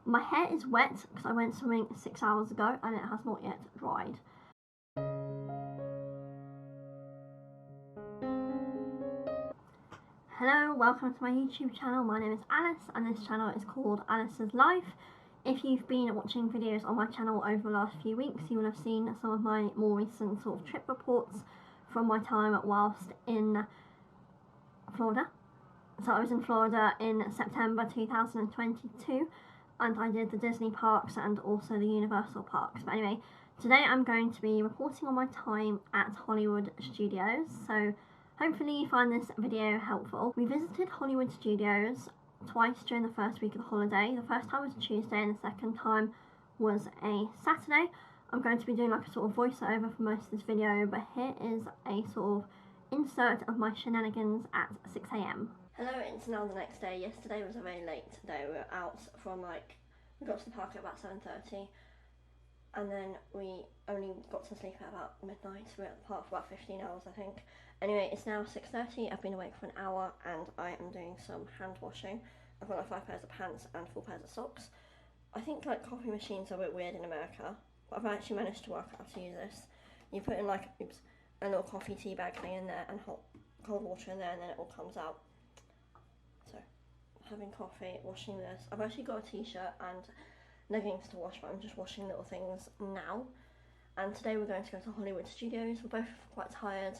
My hair is wet because I went swimming 6 hours ago and it has not yet dried. Hello, welcome to my YouTube channel. My name is Alice and this channel is called Alice's Life. If you've been watching videos on my channel over the last few weeks, you will have seen some of my more recent sort of trip reports from my time whilst in Florida. So I was in Florida in September 2022 and I did the Disney parks and also the Universal parks. But anyway, today I'm going to be reporting on my time at Hollywood Studios. So hopefully you find this video helpful. We visited Hollywood Studios twice during the first week of the holiday. The first time was Tuesday and the second time was a Saturday. I'm going to be doing like a sort of voiceover for most of this video, but here is a sort of insert of my shenanigans at 6 AM. Hello, it's now the next day. Yesterday was a very late day. We were out from we got to the park at about 7:30 and then we only got to sleep at about midnight. We were at the park for about 15 hours I think. Anyway, it's now 6:30, I've been awake for an hour and I am doing some hand washing. I've got like 5 pairs of pants and 4 pairs of socks. I think like coffee machines are a bit weird in America, but I've actually managed to work out how to use this. You put in like, a little coffee tea bag thing in there and hot cold water in there and then it all comes out. So, having coffee, washing this. I've actually got a t-shirt and leggings to wash, but I'm just washing little things now. And today we're going to go to Hollywood Studios. We're both quite tired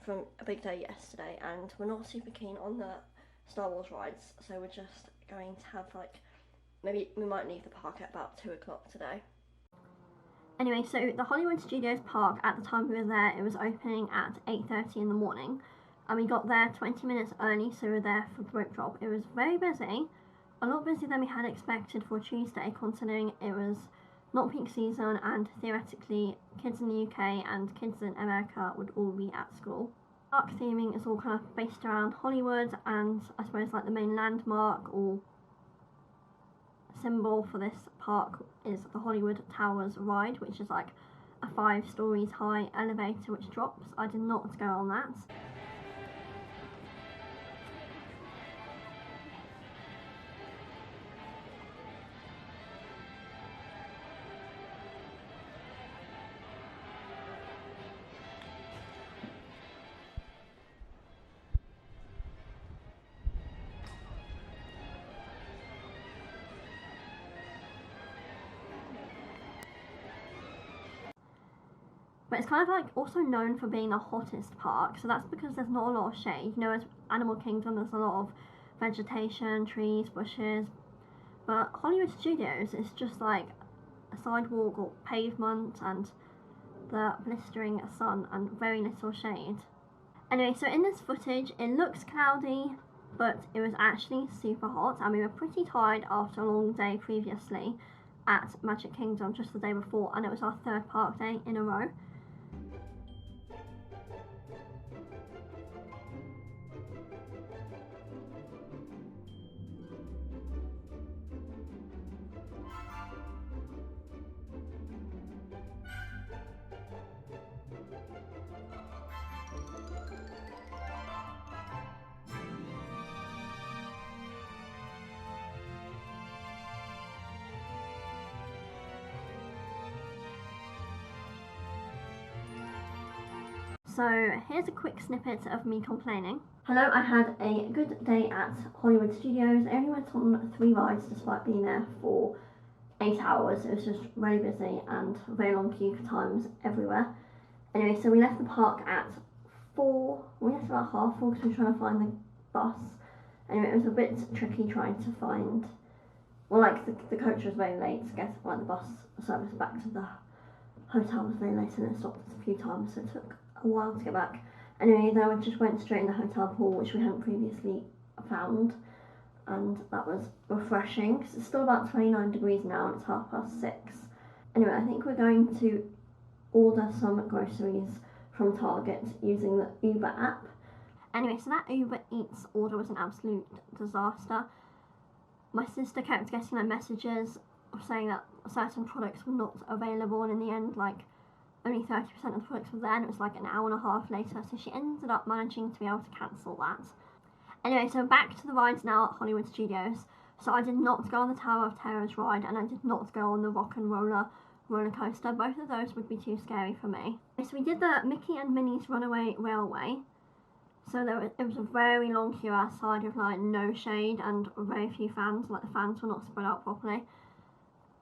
from a big day yesterday and we're not super keen on the Star Wars rides, so we're just going to have maybe we might leave the park at about 2 o'clock today. Anyway, so the Hollywood Studios park, at the time we were there, it was opening at 8:30 in the morning and we got there 20 minutes early, so we were there for the rope drop. It was very busy, a lot busier than we had expected for Tuesday, considering it was not peak season and theoretically kids in the UK and kids in America would all be at school. Park theming is all kind of based around Hollywood, and I suppose like the main landmark or symbol for this park is the Hollywood Towers ride, which is like a 5 stories high elevator which drops. I did not go on that. But it's kind of like also known for being the hottest park, so that's because there's not a lot of shade. You know, as Animal Kingdom there's a lot of vegetation, trees, bushes, but Hollywood Studios is just like a sidewalk or pavement and the blistering sun and very little shade. Anyway, so in this footage it looks cloudy, but it was actually super hot and we were pretty tired after a long day previously at Magic Kingdom just the day before, and it was our 3rd park day in a row. So here's a quick snippet of me complaining. Hello, I had a good day at Hollywood Studios. I only went on 3 rides despite being there for 8 hours. It was just very busy and very long queue times everywhere. Anyway, so we left the park at 4, we left about 4:30 because we were trying to find the bus. Anyway, it was a bit tricky trying to find, well, like the coach was very late to get like the bus service back to the hotel was very late and it stopped us a few times, so it took a while to get back. Anyway, then we just went straight in the hotel pool, which we hadn't previously found, and that was refreshing because it's still about 29 degrees now and it's 6:30. Anyway, I think we're going to order some groceries from Target using the Uber app. Anyway, so that Uber Eats order was an absolute disaster. My sister kept getting like messages saying that certain products were not available, and in the end only 30% of the products were there, and it was like an hour and a half later, so she ended up managing to be able to cancel that. Anyway, so back to the rides now at Hollywood Studios. So I did not go on the Tower of Terrors ride, and I did not go on the Rock and Roller roller coaster. Both of those would be too scary for me. So we did the Mickey and Minnie's Runaway Railway. So it was a very long queue outside with like no shade and very few fans. Like the fans were not spread out properly.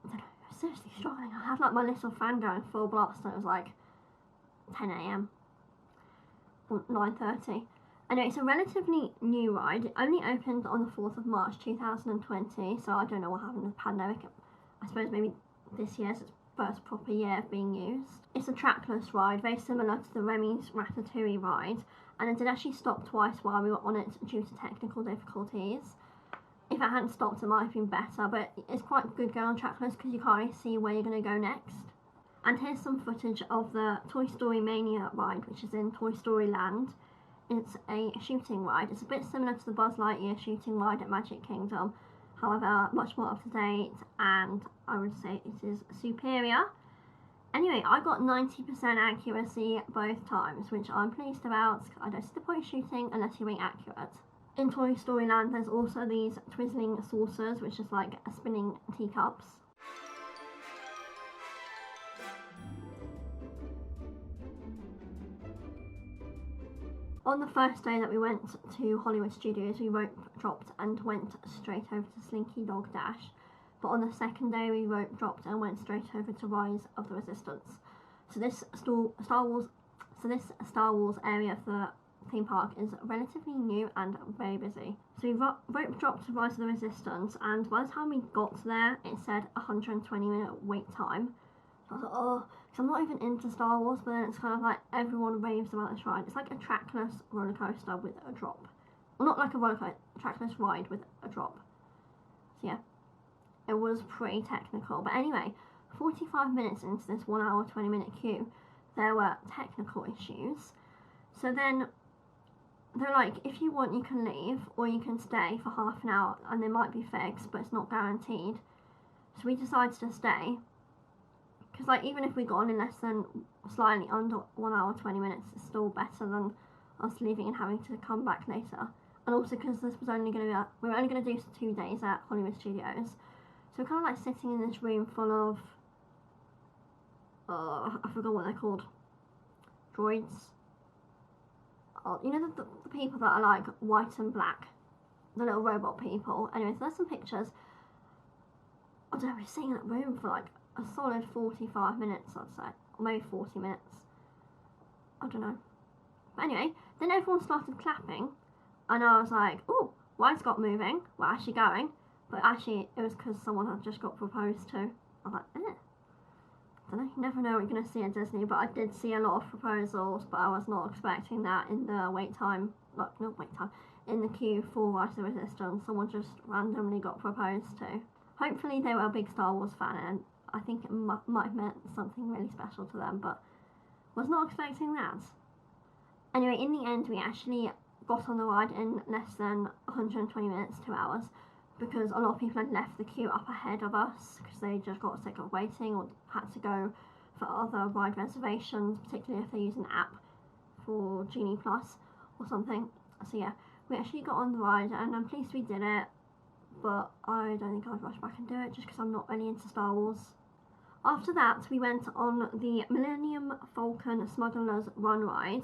I don't know, I was seriously struggling. I had like my little fan going full blast, and it was like 10 a.m. or 9:30. Anyway, it's a relatively new ride. It only opened on the 4th of March 2020, so I don't know what happened with the pandemic. I suppose maybe this year's its first proper year of being used. It's a trackless ride, very similar to the Remy's Ratatouille ride, and it did actually stop twice while we were on it due to technical difficulties. If it hadn't stopped, it might have been better, but it's quite good going on trackless because you can't really see where you're going to go next. And here's some footage of the Toy Story Mania ride, which is in Toy Story Land. It's a shooting ride. It's a bit similar to the Buzz Lightyear shooting ride at Magic Kingdom, however much more up to date, and I would say it is superior. Anyway, I got 90% accuracy both times, which I'm pleased about. I don't see the point of shooting unless you're being accurate. In Toy Story Land, there's also these twizzling saucers, which is like spinning teacups. On the first day that we went to Hollywood Studios, we rope dropped and went straight over to Slinky Dog Dash. But on the second day, we rope dropped and went straight over to Rise of the Resistance. So this Star Wars area of the theme park is relatively new and very busy. So we rope dropped to Rise of the Resistance, and by the time we got there, it said 120-minute wait time. So I was like, oh, because I'm not even into Star Wars, but then it's kind of like everyone raves about this ride. It's like a trackless roller coaster with a drop. Well, not like a roller coaster, trackless ride with a drop. So yeah, it was pretty technical. But anyway, 45 minutes into this 1 hour, 20-minute queue, there were technical issues. So then they're like, if you want, you can leave, or you can stay for half an hour, and they might be fixed, but it's not guaranteed. So we decided to stay. Because like even if we got on in less than slightly under 1 hour 20 minutes, it's still better than us leaving and having to come back later. And also because this was only going to be we were only going to do 2 days at Hollywood Studios, so we're kind of like sitting in this room full of I forgot what they're called, droids. You know the people that are like white and black, the little robot people. Anyway, so there's some pictures. I don't know, we're sitting in that room for like a solid 45 minutes, I'd say, or maybe 40 minutes, I don't know. But anyway, then everyone started clapping, and I was like, oh, why is got moving? We're actually going. But actually, it was because someone had just got proposed to. I was like, I don't know, you never know what you're going to see at Disney, but I did see a lot of proposals, but I was not expecting that in the in the queue for Rise of the Resistance. Someone just randomly got proposed to. Hopefully they were a big Star Wars fan, and I think it might have meant something really special to them, but was not expecting that. Anyway, in the end, we actually got on the ride in less than 120 minutes, 2 hours, because a lot of people had left the queue up ahead of us because they just got sick of waiting or had to go for other ride reservations, particularly if they use an app for Genie Plus or something. So yeah, we actually got on the ride, and I'm pleased we did it, but I don't think I'd rush back and do it just because I'm not really into Star Wars. After that, we went on the Millennium Falcon Smuggler's Run ride.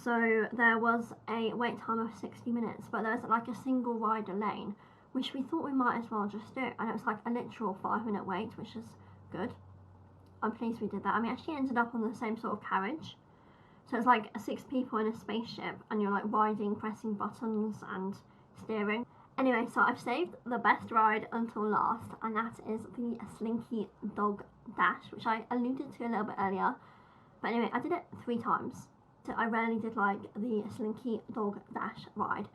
So there was a wait time of 60 minutes, but there's like a single rider lane, which we thought we might as well just do. And it was like a literal 5-minute wait, which is good. I'm pleased we did that. And we actually ended up on the same sort of carriage. So it's like 6 people in a spaceship, and you're like riding, pressing buttons and steering. Anyway, so I've saved the best ride until last, and that is the Slinky Dog Dash, which I alluded to a little bit earlier. But anyway, I did it 3 times. So I rarely did like the Slinky Dog Dash ride.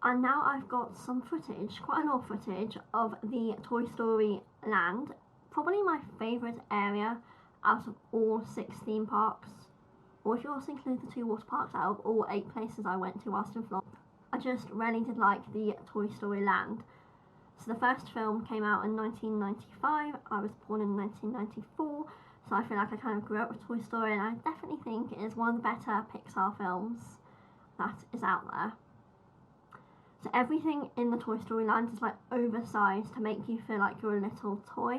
And now I've got some footage, quite a lot of footage, of the Toy Story land. Probably my favourite area out of all 6 theme parks. Or if you also include the 2 water parks, out of all 8 places I went to whilst in Florida. I just really did like the Toy Story land. So the first film came out in 1995. I was born in 1994. So I feel like I kind of grew up with Toy Story, and I definitely think it is one of the better Pixar films that is out there. So everything in the Toy Story land is like oversized to make you feel like you're a little toy.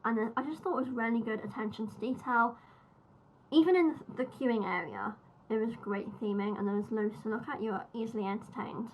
And I just thought it was really good attention to detail. Even in the queuing area, it was great theming and there was loads to look at. You were easily entertained.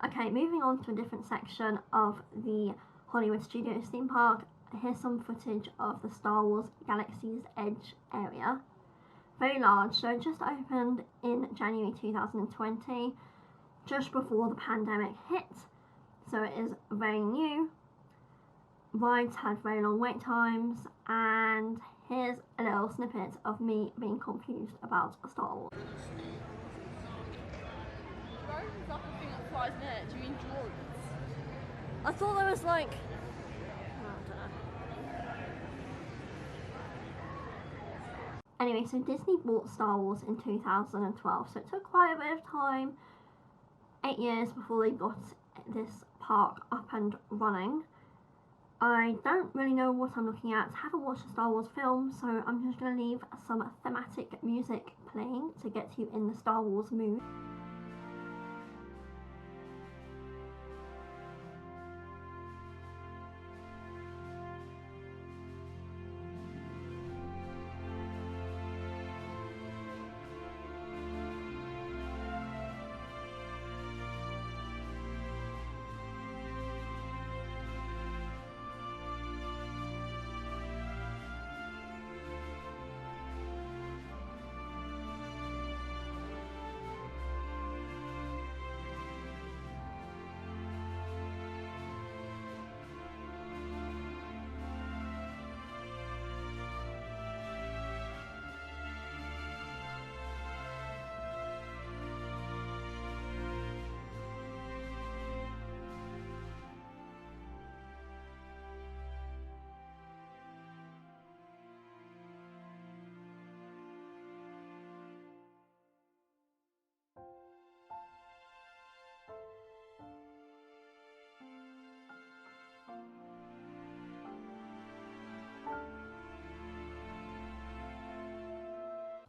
Okay, moving on to a different section of the Hollywood Studios theme park. Here's some footage of the Star Wars Galaxy's Edge area. Very large, so it just opened in January 2020, just before the pandemic hit, so it is very new. Rides had very long wait times, and here's a little snippet of me being confused about Star Wars. Drones are the thing that flies in it. Do you mean droids? I thought there was like... I don't know. Anyway, so Disney bought Star Wars in 2012, so it took quite a bit of time, 8 years before they got this park up and running. I don't really know what I'm looking at. I haven't watched a Star Wars film, so I'm just going to leave some thematic music playing to get you in the Star Wars mood.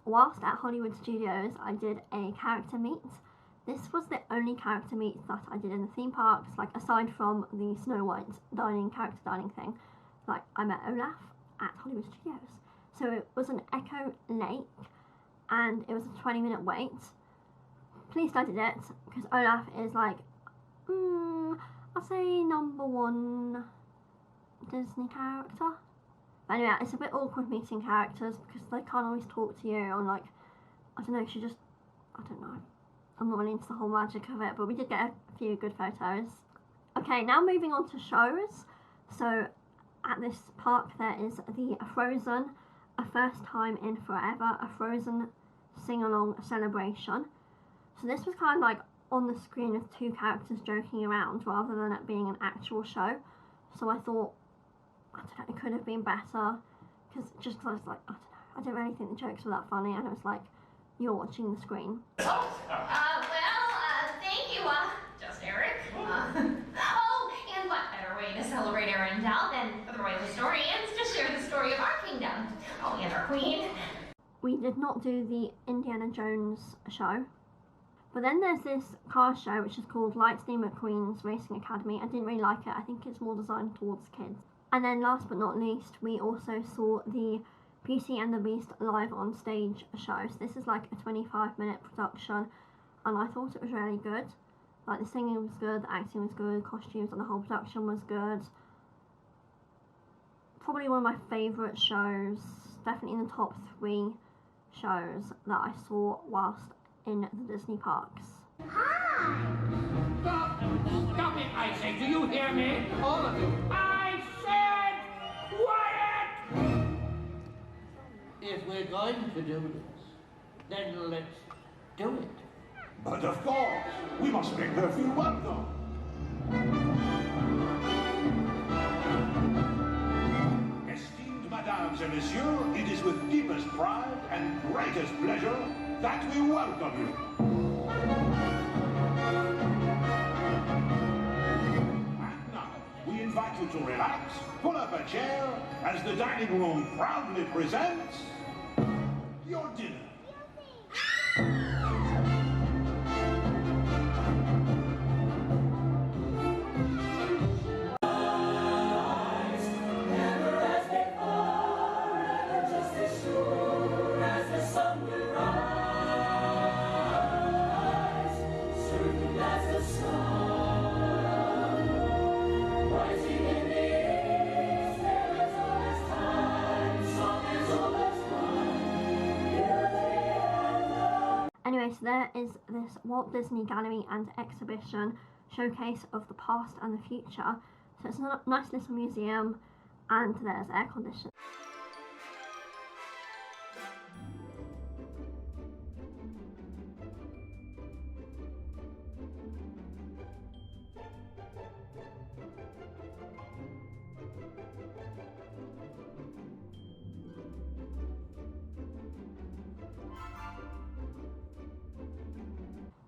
Whilst at Hollywood Studios, I did a character meet. This was the only character meet that I did in the theme parks, like aside from the Snow White character dining thing. Like, I met Olaf at Hollywood Studios. So it was an Echo Lake, and it was a 20-minute wait. Pleased I did it, because Olaf is like I'll say number 1 Disney character. But anyway, it's a bit awkward meeting characters because they can't always talk to you, or like, I don't know, I don't know. I'm not really into the whole magic of it, but we did get a few good photos. Okay, now moving on to shows. So at this park there is the Frozen, a first time in forever, a Frozen sing-along celebration. So this was kind of like on the screen with 2 characters joking around rather than it being an actual show. So I thought, I don't know, it could have been better, because I was like, I don't know, I don't really think the jokes were that funny, and it was like, you're watching the screen. Thank you, just Eric. And what better way to celebrate Arendelle than for the royal historians to share the story of our kingdom? Oh, and our queen. We did not do the Indiana Jones show. But then there's this car show which is called Lightning McQueen's Racing Academy. I didn't really like it. I think it's more designed towards kids. And then last but not least, we also saw the Beauty and the Beast live on stage show. So this is like a 25-minute production, and I thought it was really good. Like, the singing was good, the acting was good, costumes and the whole production was good. Probably one of my favourite shows, definitely in the top 3 shows that I saw whilst in the Disney parks. Hi! Stop it, I say. Do you hear me? All of you. I said quiet! If we're going to do this, then let's do it. But of course, we must make her feel welcome. Esteemed Mesdames and Messieurs, it is with deepest pride and greatest pleasure that we welcome you. And now, we invite you to relax, pull up a chair, as the dining room proudly presents your dinner. Anyway, so there is this Walt Disney Gallery and Exhibition showcase of the past and the future. So it's a nice little museum, and there's air conditioning.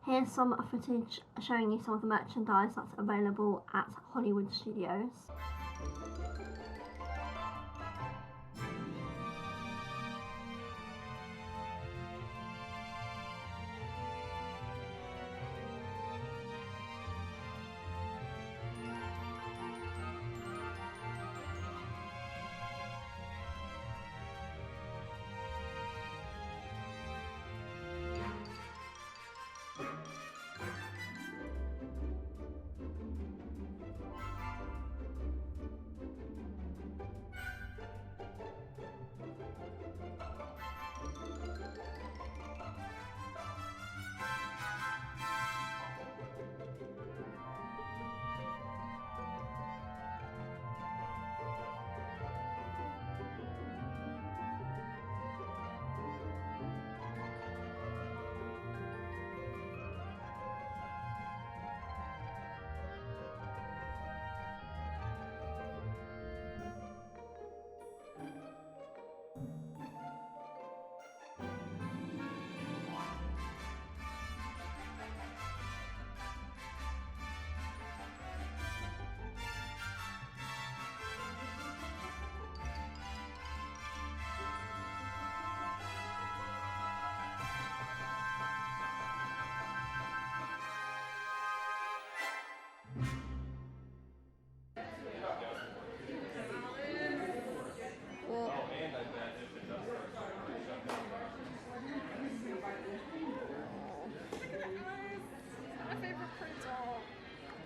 Here's some footage showing you some of the merchandise that's available at Hollywood Studios.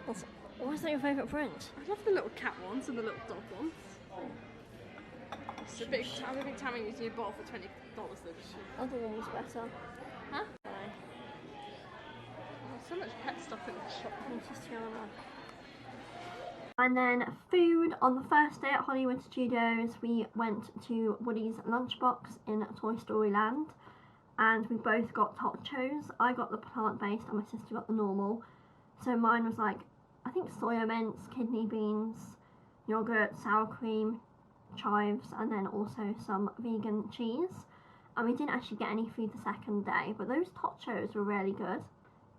What's that your favourite print? I love the little cat ones and the little dog ones. It's a big, I'm a big Tammy using a bottle for $20 though. Other one was better. Huh? There's so much pet stuff in the shop. It's just terrible. And then food. On the first day at Hollywood Studios, we went to Woody's Lunchbox in Toy Story Land, and we both got tachos. I got the plant-based and my sister got the normal. So mine was like, I think soya mince, kidney beans, yogurt, sour cream, chives, and then also some vegan cheese. And we didn't actually get any food the second day, but those tachos were really good.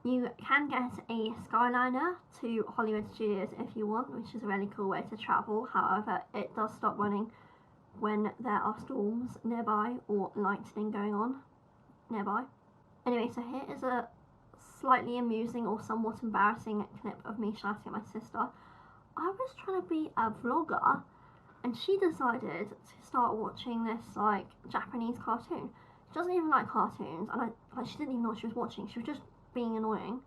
You can get a Skyliner to Hollywood Studios if you want, which is a really cool way to travel. However, it does stop running when there are storms nearby or lightning going on nearby. Anyway, so here is a slightly amusing or somewhat embarrassing clip of me shouting at my sister. I was trying to be a vlogger and she decided to start watching this like Japanese cartoon. She doesn't even like cartoons, and she didn't even know what she was watching. She was just being annoying.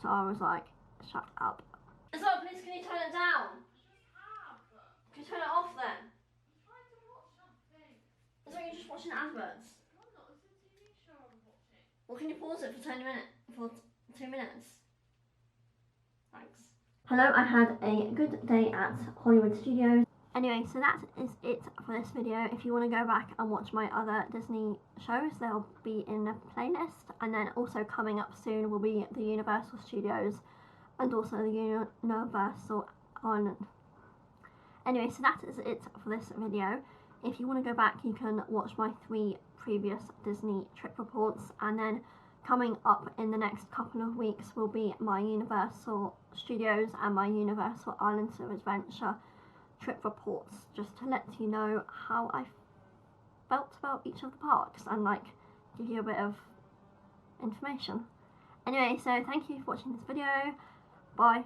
So I was like, shut up. So please can you turn it down? Can you turn it off then? It's like you're just watching adverts. Well, can you pause it for 2 minutes? Thanks. Hello, I had a good day at Hollywood Studios. Anyway, so that is it for this video. If you want to go back and watch my other Disney shows, they'll be in the playlist. And then also coming up soon will be the Universal Studios and also the Universal Island. Anyway, so that is it for this video. If you want to go back, you can watch my 3 previous Disney trip reports, and then coming up in the next couple of weeks will be my Universal Studios and my Universal Islands of Adventure trip reports, just to let you know how I felt about each of the parks and like give you a bit of information. Anyway, so thank you for watching this video. Bye.